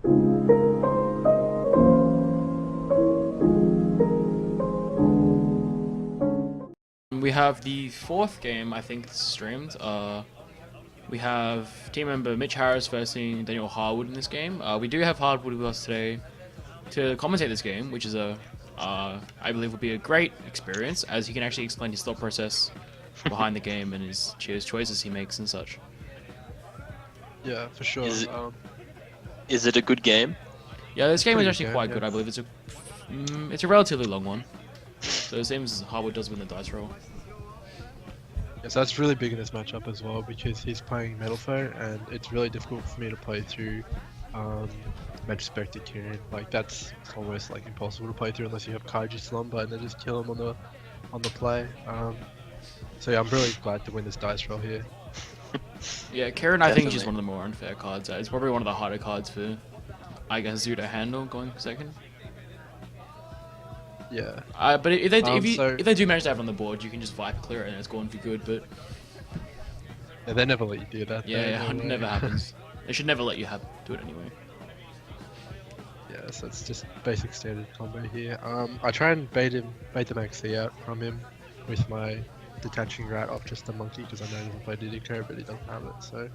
We have the fourth game, I think, streamed. We have team member Mitch Harris versing Daniel Harwood in this game. We do have Harwood with us today to commentate this game, which is I believe will be a great experience, as he can actually explain his thought process behind the game and his choices he makes and such. Yeah, for sure. Is it a good game? Yeah, this game is Pretty actually good, quite yeah. good. I believe it's a relatively long one. So it seems Harwood does win the dice roll. Yeah, so that's really big in this matchup as well because he's playing Metalfoe and it's really difficult for me to play through Magispector Kieran. Like that's almost like impossible to play through unless you have Kaiju Slumber and then just kill him on the play. So yeah, I'm really glad to win this dice roll here. Yeah, Kieran I think is just Definitely. one of the more unfair cards. It's probably one of the harder cards for, I guess, Zoo to handle going second. Yeah. But if So- they do manage to have it on the board, you can just Viper clear it and it's going for good. But Yeah, they never let you do that. yeah, though, it no way. never happens. They should never let you do it anyway. Yeah, so it's just basic standard combo here. I try and bait the maxi out from him with my detaching rat off just the monkey because I know he doesn't play DDK, but he doesn't have it, so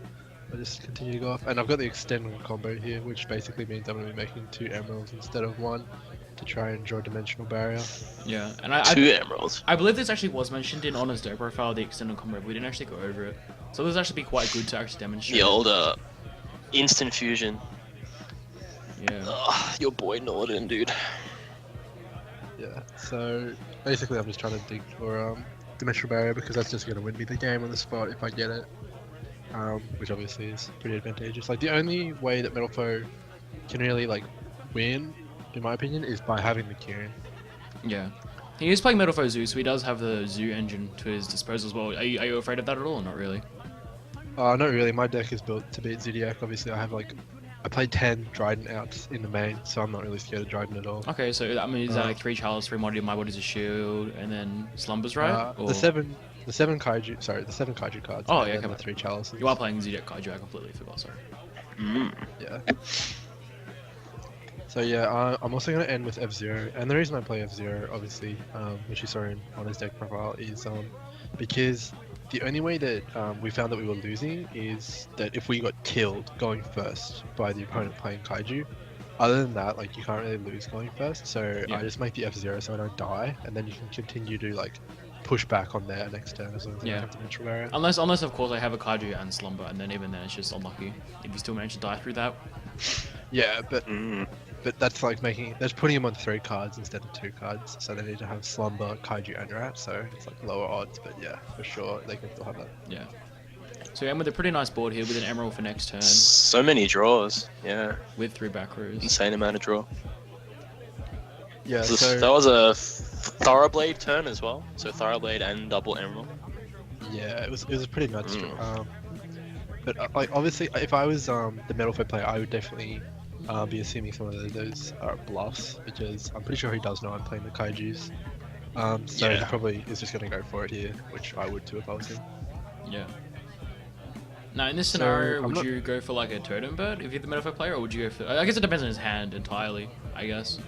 I just continue to go off. And I've got the extended combo here, which basically means I'm going to be making 2 emeralds instead of 1 to try and draw dimensional barrier. Yeah, and 2 emeralds. I believe this actually was mentioned in Honor's deck profile, the extended combo, but we didn't actually go over it. So this would actually be quite good to actually demonstrate. The old instant fusion. Yeah. Ugh, your boy Norden, dude. Yeah, so basically I'm just trying to dig for dimensional barrier because that's just going to win me the game on the spot if I get it. Which obviously is pretty advantageous. Like the only way that Metalfoe can really like win, in my opinion, is by having the Kieran. Yeah. He is playing Metalfoe Zoo, so he does have the Zoo engine to his disposal as well. Are you afraid of that at all, or not really? Not really. My deck is built to beat Zoodiac. Obviously, I played 10 Dryden outs in the main, so I'm not really scared of Dryden at all. Okay, so I mean, is that like 3 Chalice, 3 Body, My Body's a Shield, and then Slumbers, right? Or... The seven Kaiju cards. Oh, and yeah, then okay. the 3 chalices. You are playing Zoodiac Kaiju, I completely forgot, sorry. Yeah. So yeah, I'm also going to end with F-Zero, and the reason I play F-Zero, obviously, which you saw on his deck profile, is because the only way that we found that we were losing is that if we got killed going first by the opponent playing Kaiju. Other than that, like you can't really lose going first, so Yeah. I just make the F-Zero so I don't die, and then you can continue to like push back on their next turn as long as I Yeah. don't have dimensional barrier. Unless of course I have a Kaiju and Slumber, and then even then it's just unlucky if you still manage to die through that. Yeah, but that's like that's putting him on 3 cards instead of 2 cards, so they need to have Slumber, Kaiju, and Rat, so it's like lower odds, but yeah, for sure they can still have that. Yeah. So we end with a pretty nice board here with an Emerald for next turn, So many draws. Yeah, with 3 back rows. insane amount of draw. Yeah, So so that was a Thoroughblade turn as well. So Thoroughblade and double emerald. yeah, it was pretty nuts. Mm. But like obviously, if I was the Metalfoe player, I would definitely be assuming some of those bluffs because I'm pretty sure he does know I'm playing the Kaijus. So he Yeah. probably is just gonna go for it here, which I would too if I was him. Yeah. Now in this So, scenario, I'm would not- you go for like a Totem Bird if you're the Metalfoe player, or would you go for... I guess it depends on his hand entirely, I guess.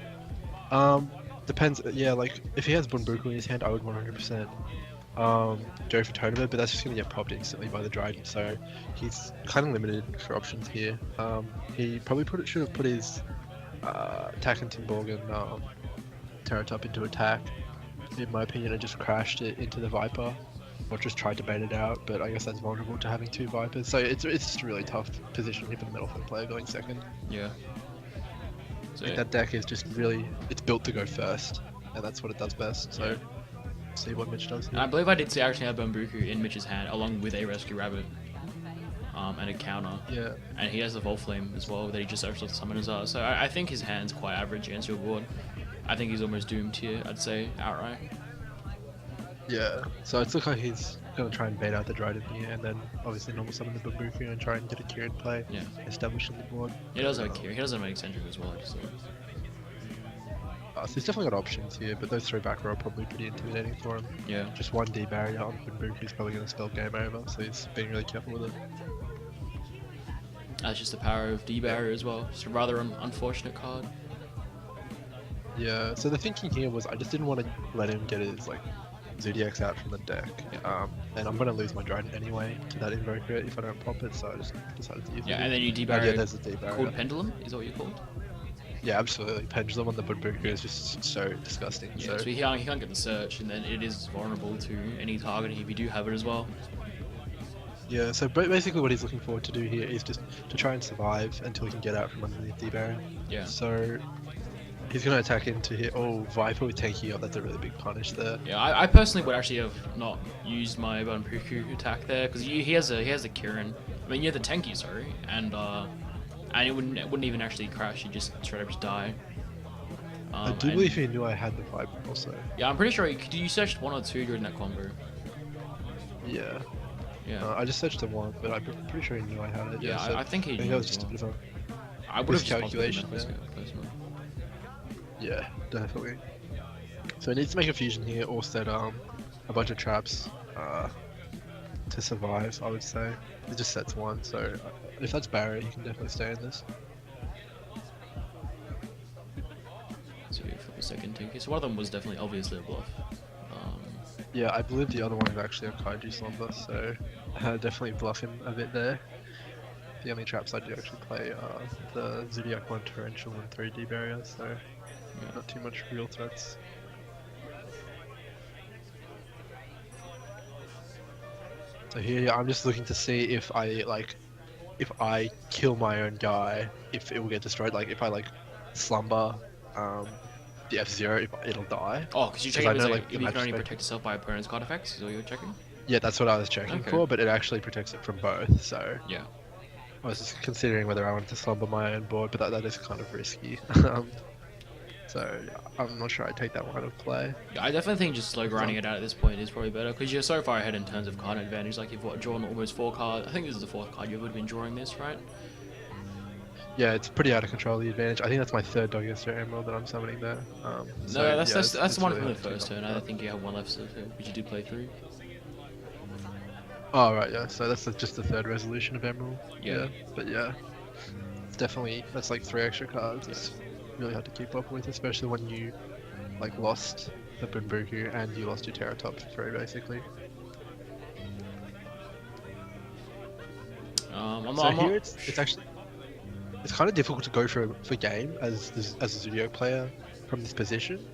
Depends. Yeah, like if he has Bunbuku in his hand, I would 100% go for Totem, but that's just gonna get popped instantly by the Dryden. So he's kind of limited for options here. He probably should have put his attack and Timborg and Terratop into attack, in my opinion, and just crashed it into the Viper, or just tried to bait it out. But I guess that's vulnerable to having 2 Vipers. So it's just a really tough position here for the Metalfoe player going second. Yeah. So, Like that deck is just really, it's built to go first, and that's what it does best. So, see what Mitch does and I here. believe I did see actually have Bambuku in Mitch's hand, along with a Rescue Rabbit, and a counter. Yeah, And he has the Volt Flame as well that he just actually summoned as well. So I think his hand's quite average against your board. I think he's almost doomed here, I'd say, outright. yeah. So it looks like he's gonna try and bait out the Dryden here, and then obviously normal summon the Bambuku and try and get a Kieran play Yeah. established on the board. He does have a Kieran. He does have an Eccentric as well, actually. So he's definitely got options here, but those 3 back row are probably pretty intimidating for him. Yeah. Just 1 D barrier on Bambuku is probably gonna spell game over, so he's being really careful with it. That's just the power of D-Barrier as well. Just a rather unfortunate card. Yeah, so the thinking here was I just didn't want to let him get his like Zoodiacs out from the deck. Yeah. And I'm gonna lose my Dryden anyway to that Invoker if I don't pop it, so I just decided to use it. Yeah, and then you Yeah, D-Barrier there's a D-Barrier. called Pendulum, is that what you're called? Yeah, absolutely. Pendulum on the Bunbuku is just so disgusting. Yeah, so he can't get the search, and then it is vulnerable to any targeting if you do have it as well. Yeah, so basically what he's looking forward to do here is just to try and survive until he can get out from underneath D-Barrier. Yeah. So he's going to attack into here. Oh, Viper with tanking up. That's a really big punish there. Yeah, I personally would actually have not used my Bunbuku attack there because he has a Kirin. I mean, you have the Tenki, sorry, and it wouldn't even actually crash. You just straight up just die. I do believe he knew I had the Viper also. Yeah, I'm pretty sure you searched 1 or 2 during that combo. Yeah. Yeah. I just searched the one, but I'm pretty sure he knew I had it. Yeah, so I think he knew that was as just a well. bit of I would have just miscalculation possibly there. personally. Yeah, definitely. So he needs to make a fusion here or set a bunch of traps to survive, I would say. He just sets one, so if that's barrier, he can definitely stay in this. So for the second Tenki, so one of them was definitely obviously a bluff. Yeah, I believe the other one is actually a Kaiju Slumber, so definitely bluff him a bit there. The only traps I do actually play are the Zoodiac 1 Torrential and 3D Barrier, so not too much real threats. So here I'm just looking to see if I kill my own guy, if it will get destroyed. Like if I slumber the F-Zero, if it'll die. Oh, because you're 'Cause checking I know, if you can only perspective. protect yourself by opponent's card effects. Is what you're checking? Yeah, that's what I was checking Okay. for, but it actually protects it from both. So Yeah. I was just considering whether I wanted to slumber my own board, but that is kind of risky. So I'm not sure I'd take that one out of play. Yeah, I definitely think just slow grinding it out at this point is probably better because you're so far ahead in terms of card advantage. Like you've drawn almost 4 cards. I think this is the 4th card you would have been drawing this, right? Yeah, it's pretty out of control, the advantage. I think that's my 3rd Dogester Emerald that I'm summoning there. No, So, that's yeah, the it's one really from the hard to first keep turn. up I with think you have one left, which you did play through. Oh, right, yeah. So that's just the 3rd resolution of Emerald. Yeah. But yeah, it's definitely, that's like 3 extra cards. It's really hard to keep up with, especially when you lost the Bunbuku and you lost your Terratop for free, basically. I'm So not. here it's actually, it's kind of difficult to go for game as a Zoodiac player from this position.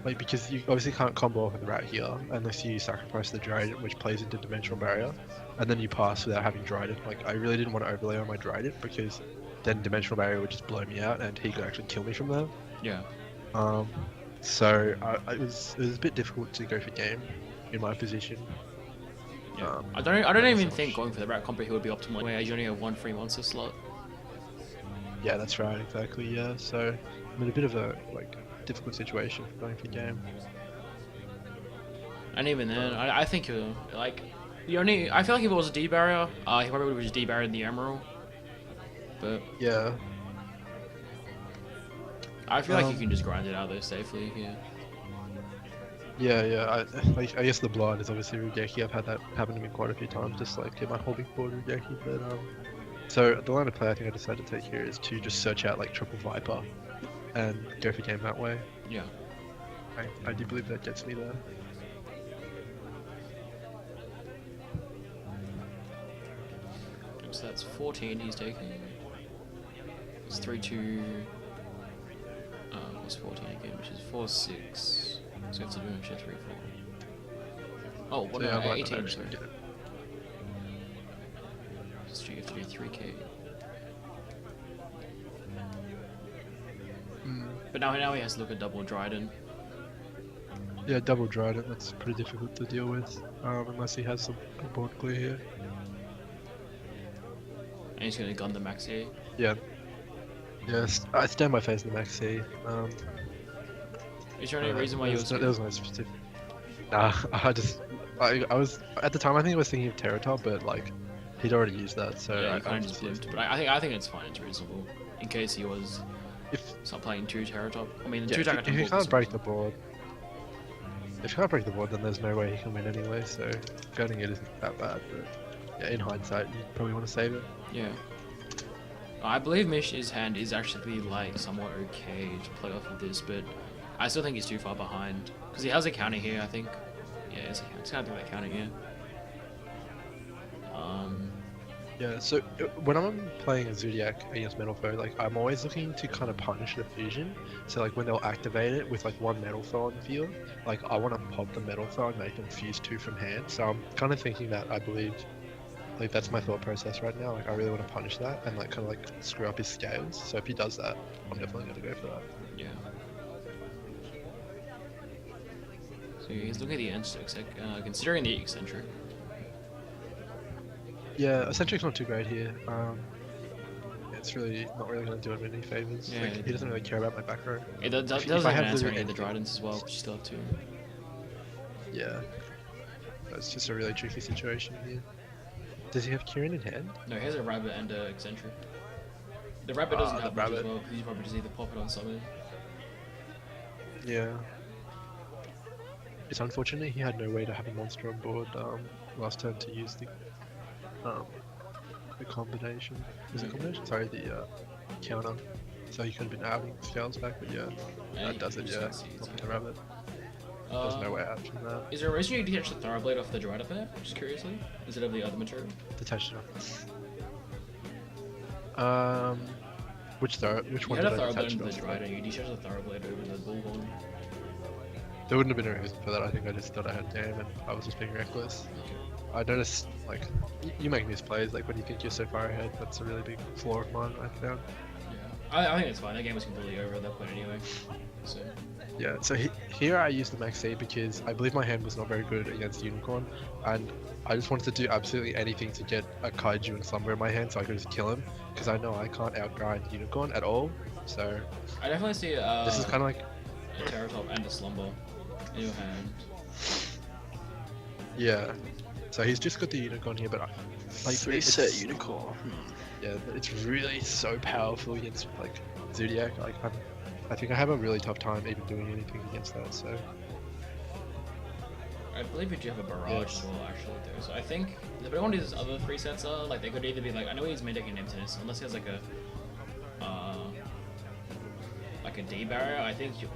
Like, because you obviously can't combo off with Rat here unless you sacrifice the Dryden, which plays into Dimensional Barrier, and then you pass without having Dryden. Like, I really didn't want to overlay on my Dryden because then Dimensional Barrier would just blow me out and he could actually kill me from there. Yeah. So it was a bit difficult to go for game in my position. Yeah. I don't even think going for the Rat combo here would be optimal. Where you only have 1 free monster slot. Yeah, that's right, exactly. Yeah, so I'm in a bit of a difficult situation for going for game. And even then, I think I feel like if it was a D barrier, he probably would have just D barriered the Emerald. But Yeah. I feel like you can just grind it out there safely here. Yeah. I guess the blind is obviously Rugeki. I've had that happen to me quite a few times, just get my holding board Rugeki. But so the line of play I think I decided to take here is to just search out triple Viper and go for game that way. Yeah. I do believe that gets me there. So that's 14 he's taking. It's 3-2. Plus 14 again, which is 4-6. So you have to do an extra 3-4. Oh, what So, yeah, about I 18? actually Sorry. get it. So you have to do 3k. But now he has to look at double Dryden. Yeah, double Dryden, that's pretty difficult to deal with, unless he has a board clear here. And he's going to gun the Maxi. Yeah. Yes, I stand by face in the Maxi. Is there any reason why you there was no specific. Nah, I was at the time. I think I was thinking of Terratop, but he'd already used that, so yeah, I you kind of just used blipped. But I think it's fine. It's reasonable in case he was start playing 2 Terratop. I mean, 2 Terratop. If he can't break the board, then there's no way he can win anyway. So gunning it isn't that bad. But yeah, in hindsight, you probably want to save it. Yeah. I believe Mish's hand is actually like somewhat okay to play off of this, but I still think he's too far behind because he has a counter here. I think. Yeah, it's kind of that counter here. Yeah, so when I'm playing a Zoodiac against Metalfoe, like I'm always looking to kind of punish the fusion. So like when they'll activate it with like one Metalfoe on the field, like I want to pop the Metalfoe and make them fuse 2 from hand. So I'm kind of thinking that I believe, like that's my thought process right now. Like I really want to punish that and like kind of like screw up his scales. So if he does that, I'm definitely going to go for that. Yeah. So he's looking at the considering the eccentric. Yeah, Eccentric's not too great here. It's really not really going to do him any favors. Yeah, Like, he doesn't really care about my back row. It doesn't if I even had answer the any of the Dryden's as well, but you still have 2. Yeah, it's just a really tricky situation here. Does he have Kieran in hand? No, he has a rabbit and a eccentric. The rabbit doesn't the have much as rabbit. well, because he's probably just either pop it on summon. Yeah. It's unfortunate he had no way to have a monster on board last turn to use the combination. Was it combination? Sorry, the counter. So he could have been adding scales back, but yeah, that does it. just Yeah, can't see it, not so. the rabbit. There's no way out from that. Is there a reason you detach the Thoroughblade off the Dryad there, just curiously? Instead of the other material? Detached Which You one had a did I Thoroughblade detach into it the off? Dryad and you detached the Thoroughblade over the Doglong. There wouldn't have been a reason for that. I think I just thought I had damn and I was just being reckless. I noticed, like, you make these plays, like, when you think you're so far ahead, that's a really big flaw of mine, I found. Yeah. I think it's fine, that game was completely over at that point anyway. So. Yeah, so here I used the Max C because I believe my hand was not very good against Unicorn, and I just wanted to do absolutely anything to get a Kaiju and Slumber in my hand so I could just kill him, because I know I can't outgrind Unicorn at all, so... I definitely see this is kind of like... a Terratop and a Slumber in your hand. Yeah. So he's just got the Unicorn here, but like 3-set Unicorn. yeah, it's really so powerful against like Zoodiac. Like I think I have a really tough time even doing anything against that. So I believe you do have a barrage as well, actually, though. So I think if anyone does other 3 sets are, like they could either be like, I know he's maintaining emptiness, unless he has like a D barrier. I think you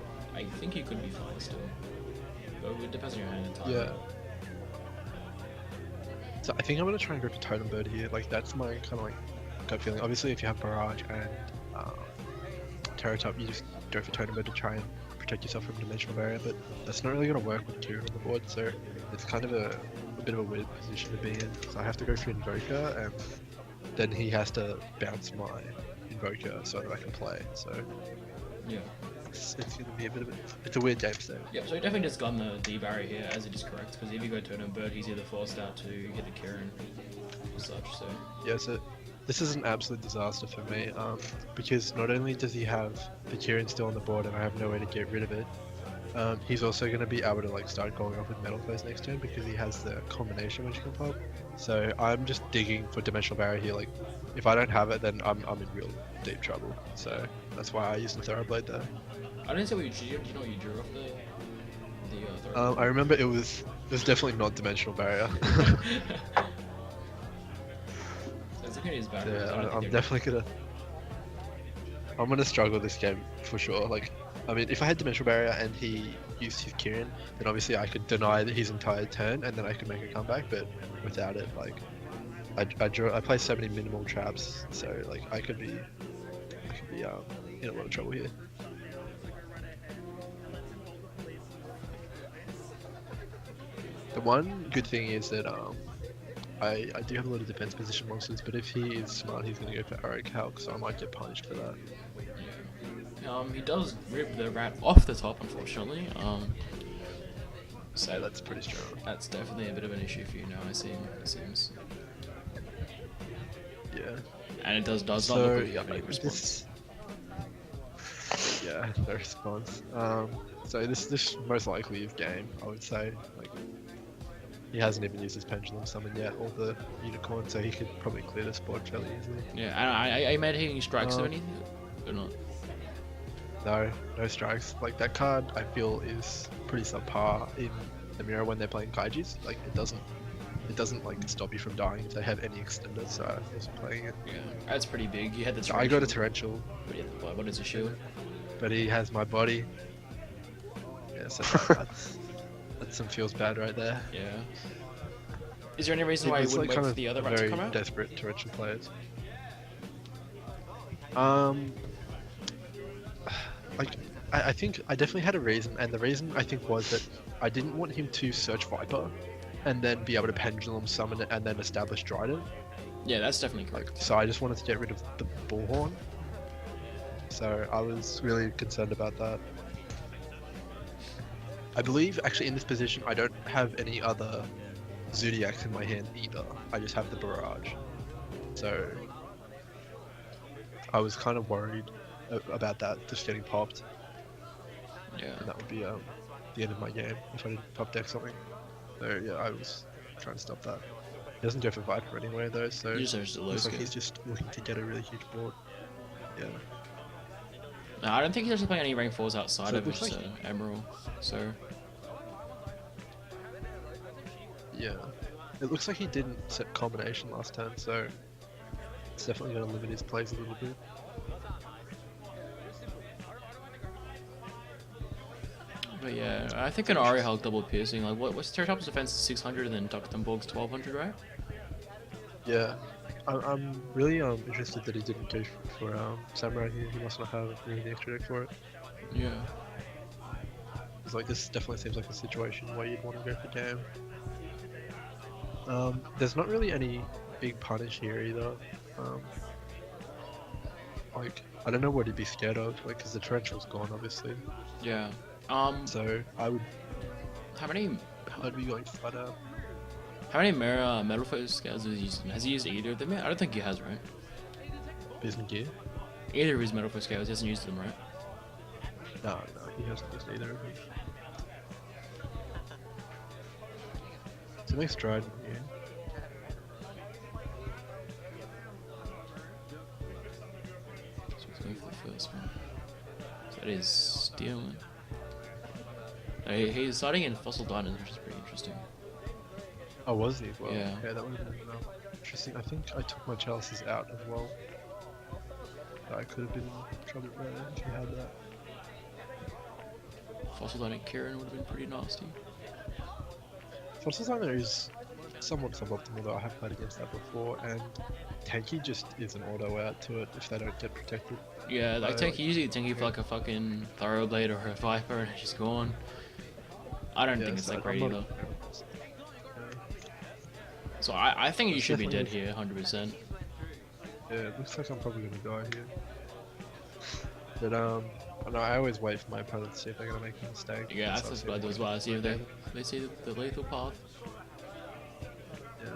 could be fine still. But it depends on your hand entirely. yeah. So I think I'm gonna try and go for Totem Bird here. Like that's my kind of like gut feeling. Obviously, if you have Barrage and Terratop, you just go for Totem Bird to try and protect yourself from Dimensional Barrier. But that's not really gonna work with Kieran on the board. So it's kind of a bit of a weird position to be in. So I have to go for Invoker, and then he has to bounce my Invoker so that I can play. So Yeah. it's gonna be a bit of it's a weird game state. Yep, so he definitely just gun the D barrier here, as it is correct, because if you go Totem Bird, he's either forced out to hit the Kieran or such, so... Yeah, so this is an absolute disaster for me, because not only does he have the Kieran still on the board and I have no way to get rid of it, he's also going to be able to like start going off with Metalfoe next turn because he has the combination which can pop. So I'm just digging for Dimensional Barrier here, like if I don't have it then I'm in real deep trouble. So that's why I used the Thoroughblade there. I didn't say what you drew. Do you know what you drew off the Thoroughblade? I remember it was definitely not Dimensional Barrier. So looking at his background, Yeah, I don't I'm think they're- definitely gonna struggle this game for sure. Like, I mean, if I had Dimensional Barrier and he used his Kieran, then obviously I could deny his entire turn and then I could make a comeback. But without it, like, I play so many minimal traps, so like I could be in a lot of trouble here. The one good thing is that I do have a lot of defense position monsters, but if he is smart, he's going to go for Aero Calc, so I might get punished for that. He does rip the rat off the top, unfortunately. So that's pretty strong. That's definitely a bit of an issue for you now, it seems. Yeah. And it does not So, look like you have any response. Yeah, no response. So this most likely is game, I would say. Like, he hasn't even used his Pendulum Summon yet, or the Unicorn, so he could probably clear this board fairly easily. Yeah, and I made hitting strikes or anything? Or not? No strikes. Like, that card, I feel, is pretty subpar in the mirror when they're playing Kaijus. Like, it doesn't it doesn't like stop you from dying if they have any extender, so I wasn't playing it. Yeah, that's pretty big. You had the So I got a torrential. torrential, But yeah, what is a shield? but he has my body. Yeah, so that's some feels bad right there. Yeah. Is there any reason It why you looks wouldn't like wait kind for of the other rat to very come out? desperate torrential players. Like I think I definitely had a reason, and the reason I think was that I didn't want him to search Viper, and then be able to pendulum summon it and then establish Dryden. Yeah, that's definitely correct. So I just wanted to get rid of the Bullhorn. So I was really concerned about that. I believe actually in this position I don't have any other Zoodiacs in my hand either. I just have the Barrage. So I was kind of worried about that just getting popped, Yeah. and that would be the end of my game if I didn't top deck something. So yeah, I was trying to stop that. He doesn't go for Viper anyway though, so You just have a low looks like skill. he's just looking to get a really huge board. Yeah. No, I don't think he's actually playing any rank 4s outside So it of looks his like Emerald. So Yeah. It looks like he didn't set combination last turn, so it's definitely going to limit his plays a little bit. but yeah, I think an Ari Hulk double piercing. Like what's Triceratops defense is 600 and then Ducktenborg's 1200, right? Yeah. I'm really interested that he didn't go for Samurai here. He must not have really the extra deck for it. Yeah. It's like this definitely seems like a situation where you'd want to go for game. There's not really any big punish here either. Like I don't know what he'd be scared of, like because the torrential's gone obviously. Yeah. So how many I'd be going flat out. how many Metalfoe scales has he used? Has he used either of them yet? I don't think he has, right? Bismuth gear? Either of his Metalfoe scales, he hasn't used them, right? No, he hasn't used either of them. So next Dryden here. So let's go for the first one. So that is stealing. He's starting in Fossil Diamonds, which is pretty interesting. Oh, was he? Well, Yeah. that would have been interesting. I think I took my chalices out as well. I could have been in trouble there if you had that. Fossil Diamond Kieran would have been pretty nasty. Fossil Timer is somewhat suboptimal though. I have played against that before, and Tanky just is an auto out to it if they don't get protected. Yeah, like So, Tanky, usually Tanky for like a fucking Thoroughblade or a Viper and she's gone. I don't think it's so that I'm great not- either. So I think you It's should be dead definitely- here, 100%. Yeah, it looks like I'm probably gonna die here. But I know I always wait for my opponent to see if they're gonna make a mistake. Yeah, So that's I'll what I see do if as well. I see if they see the lethal path. Yeah.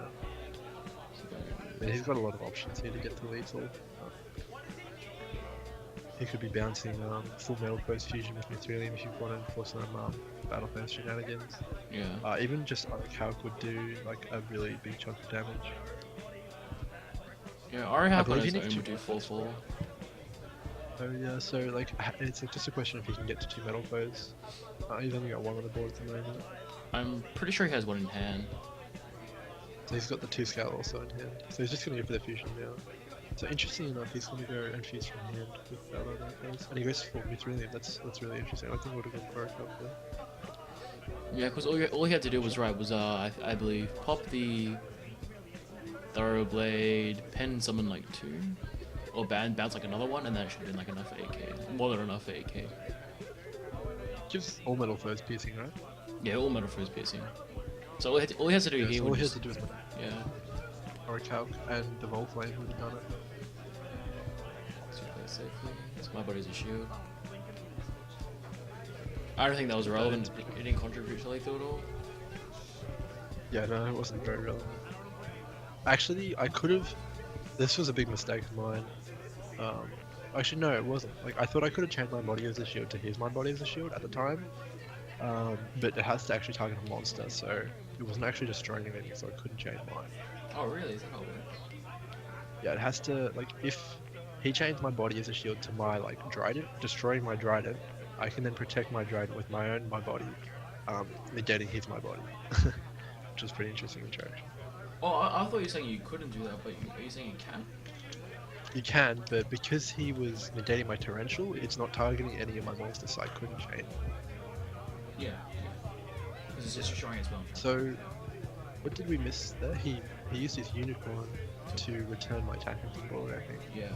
I mean, he's got a lot of options here to get to lethal. He could be bouncing full metal post fusion with Mithrilium if you wanted for some battle fence shenanigans. Yeah. Even just Cow could do like a really big chunk of damage. Yeah, Arihak on believe his he own needs would do 4-4. Oh yeah, so like it's just a question if he can get to 2 metal foes. He's only got 1 on the board at the moment. I'm pretty sure he has one in hand. So he's got the 2 scale also in hand. So he's just gonna go for the fusion now. So interesting enough, he's gonna go and fuse from hand with that other phase. And he goes for Mithrilium. That's really interesting. I think would have gone for a couple there. Yeah, because all he had to do was I believe pop the Thoroughblade, pen summon like 2, or bounce like another one, and that should have been like enough for AK. More than enough for AK. Gives all metal foes piercing, right? Yeah, all metal froze piercing. So all he has to do Yeah, here so all was he has just, to do is yeah. or a calc, and the Volt Flame would have done it. Let's play it safely. So my body's a shield. I don't think that was relevant. It didn't contribute to lethal at all. Yeah, no, it wasn't very relevant. Actually, I could have. This was a big mistake of mine. Actually, no, it wasn't. Like, I thought I could have changed my body as a shield to his my body as a shield at the time. But it has to actually target a monster, so it wasn't actually destroying anything, so I couldn't change mine. Oh really? Is that how it works? Yeah, it has to, like, if he changed my body as a shield to my, like, Dryden, destroying my Dryden, I can then protect my Dryden with my body, negating his my body. Which is pretty interesting interaction. Oh, I thought you were saying you couldn't do that, but are you saying you can? You can, but because he was negating my torrential, it's not targeting any of my monsters, so I couldn't chain. Yeah. Because it's just showing its bounce. So, what did we miss there? He used his unicorn to return my attack into the board, I think. Yeah.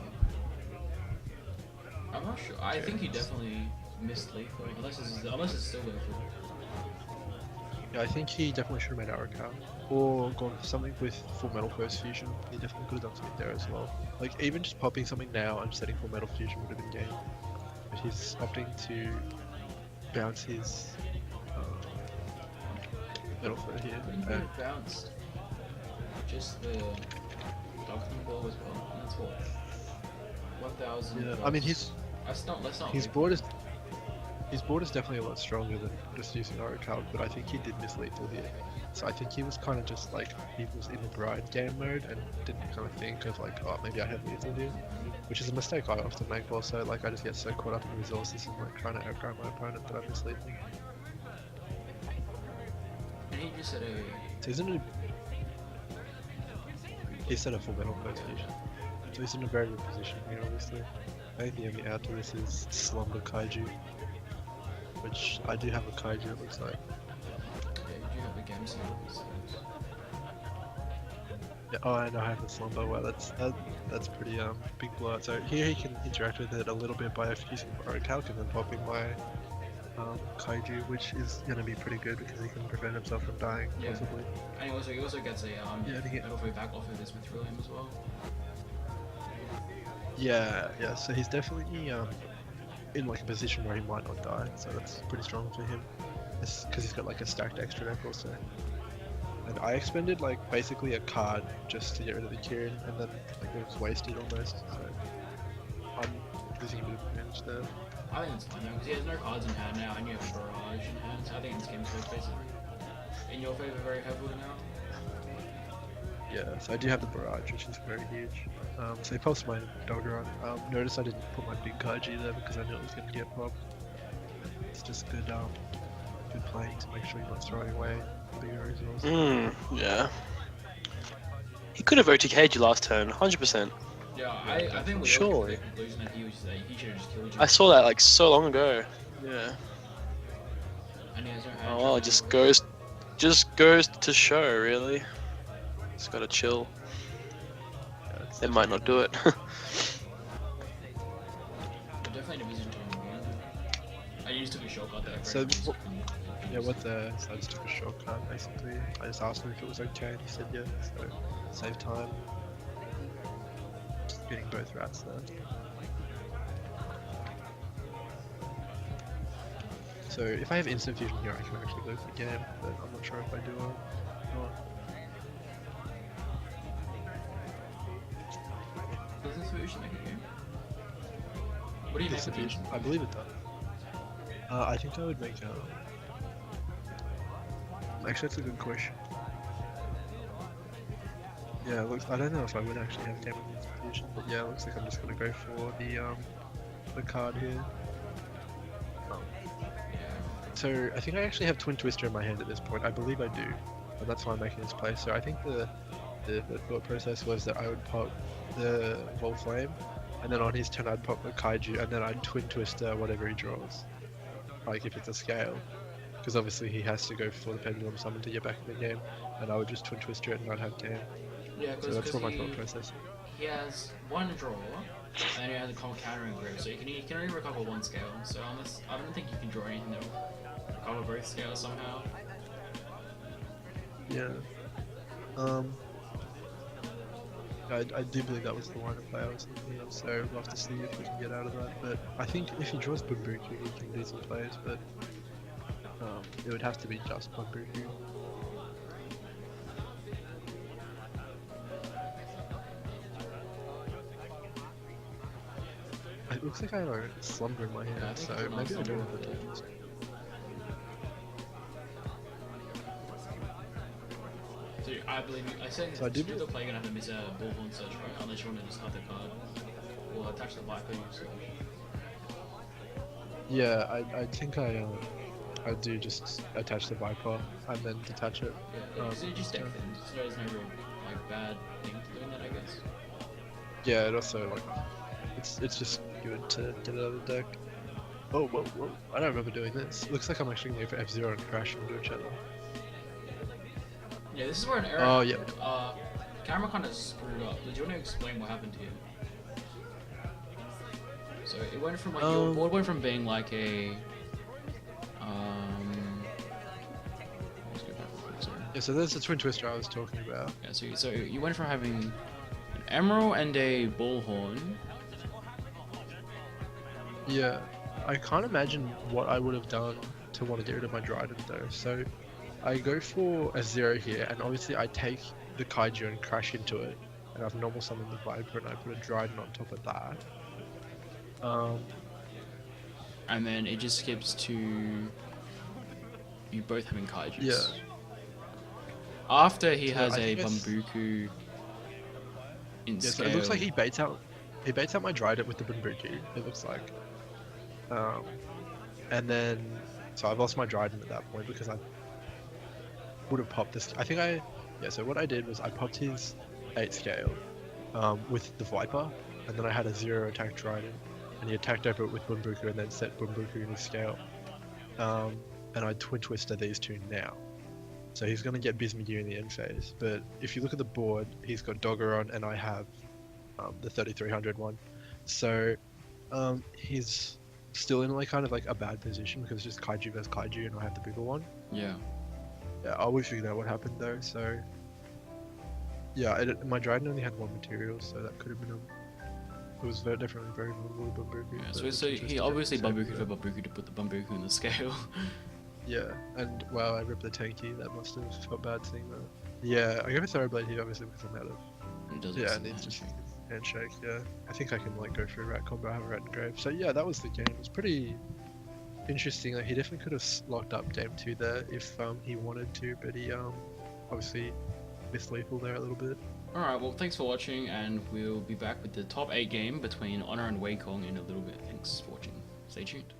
I'm not sure. I think you definitely missed lethal, unless it's still lethal. Yeah, I think he definitely should have made Arrow or gone for something with Full Metal First Fusion. He definitely could have done something there as well. Like, even just popping something now and setting Full Metal Fusion would have been game. But he's opting to bounce his Metal Foot here. But he could have bounced just the Doglong ball as well. And that's what 1,000. Yeah, I mean, Let's not. his board is definitely a lot stronger than just using Arrow, but I think he did miss lethal here. So I think he was kind of just like, he was in the bride game mode and didn't kind of think of like, oh, maybe I have lethal here, which is a mistake I often make also. Like, I just get so caught up in resources and like trying to outgrow my opponent that I miss lethal. And he just said a. So he set a Full Metal First Fusion. So he's in a very good position here, obviously. I think the only out to this is Slumber Kaiju, which I do have a Kaiju, it looks like. Yeah, you do have a game set. Yeah, oh, and I have the Slumber. Well, that's pretty big blowout. So here he can interact with it a little bit by using Oricalc and then popping my Kaiju, which is gonna be pretty good because he can prevent himself from dying, Yeah. possibly. And he also gets a Metalfoe back off of this Mithrilium as well. Yeah. So he's definitely in like a position where he might not die. So that's pretty strong for him. Because he's got like a stacked extra deck also. And I expended like basically a card just to get rid of the Kieran, and then like it was wasted almost. So I'm losing a bit of advantage there. I think it's fine though, because he has no cards in hand now, and you have a barrage in hand. So I think this game's good, basically in your favor very heavily now. Yeah, so I do have the barrage, which is very huge. So he pops my Doglong. Notice I didn't put my big Kaiju there because I knew it was going to get popped. It's just good, good playing to make sure you're not throwing away bigger resources. Yeah. He could have OTK'd you last turn, 100%. Yeah, I think we Surely. all came to the conclusion that he should have just killed you. I saw that like so long ago. Yeah. And he has no hand Oh well, it trap just goes to show, really. Just gotta chill. Yeah, it's They might not do it. We're definitely in a position to win. I just took a shortcut there. So, so I just took a shortcut basically. I just asked him if it was okay and he said yeah, so save time. Just getting both rats there. So if I have instant fusion here I can actually go for the game, but I'm not sure if I do or not. Does this fusion make a game? What do you make Instant of fusion, I believe it does. I think I would make actually that's a good question. Yeah, it looks, I don't know if I would actually have game with instant fusion, but yeah, it looks like I'm just gonna go for the card here. So I think I actually have Twin Twister in my hand at this point. I believe I do, and that's why I'm making this play. So I think the thought process was that I would pop the Vol Flame, and then on his turn I'd pop the Kaiju, and then I'd Twin Twister whatever he draws, like if it's a scale, because obviously he has to go for the Pendulum Summon to get back in the game, and I would just Twin Twister it and I'd have game. Yeah, So that's what my thought process. he has one draw, and then he has a countering grip, so he can only recover one scale. So I don't think you can draw anything that will recover both scales somehow. Yeah. I do believe that was the line of play I was thinking of, so we'll have to see if we can get out of that. But I think if he draws Bunbuku, he can do some plays, but it would have to be just Bunbuku. It looks like I have a Slumber in my hand, Yeah, I think so you might maybe I don't Slumber. have the tokens. So I believe I say So I do the play gonna have to miss a Bullhorn Search, right? Unless you want to discard the card or attach the Viper Search. Yeah, I think I do just attach the Viper and then detach it. Yeah, because it just deck things, so there's no real like bad thing to doing that, I guess. Yeah, it also like it's just good to get it out of the deck. Oh, whoa, whoa! I don't remember doing this. Looks like I'm actually going for F0 and crash into each other. Yeah, this is where an error Oh, happened. Camera kind of screwed up. Do you want to explain what happened here? So it went from like your board went from being like a let's go back real quick, sorry. Yeah, so there's the twin twister I was talking about. Yeah, so you went from having an emerald and a bullhorn. Yeah, I can't imagine what I would have done to want to get rid of my Dryden though. So I go for a 0 here, and obviously I take the Kaiju and crash into it, and I've normal summoned the Viper, and I put a Dryden on top of that. And then it just skips to you both having kaijus. Yeah. After he So has I a think it's- Bambuku in Yeah, so scale. it looks like he baits out my Dryden with the Bunbuki, it looks like. And then, so I've lost my Dryden at that point because I would have popped this. So what I did was I popped his 8 scale with the Viper, and then I had a 0 attack Dryden, and he attacked over it with Bunbuku and then set Bunbuku in his scale. And I twin twister these two now. So he's going to get Bismuth in the end phase, but if you look at the board, he's got Dogger on, and I have the 3300 one. So he's still in like kind of like a bad position because it's just Kaiju versus Kaiju, and I have the bigger one. Yeah. Yeah, I always figured out what happened though. So yeah, my Dryden only had 1 material, so that could have been it was definitely very vulnerable to Bambuku. Yeah, but so it's he interesting obviously to say Bambuku for that. Bambuku to put the Bambuku in the scale. Yeah, and wow, I ripped the tanky. That must have felt bad seeing that. Yeah, I go for Thoroughblade here obviously because I'm out of. And it does Yeah, and and it's just handshake. Yeah, I think I can like go for a rat combo. I have a rat and grave. So yeah, that was the game. It was pretty interesting. Like, he definitely could have locked up game 2 there if he wanted to, but he obviously missed lethal there a little bit. Alright, well thanks for watching, and we'll be back with the top 8 game between Honor and Wei Kong in a little bit. Thanks for watching. Stay tuned.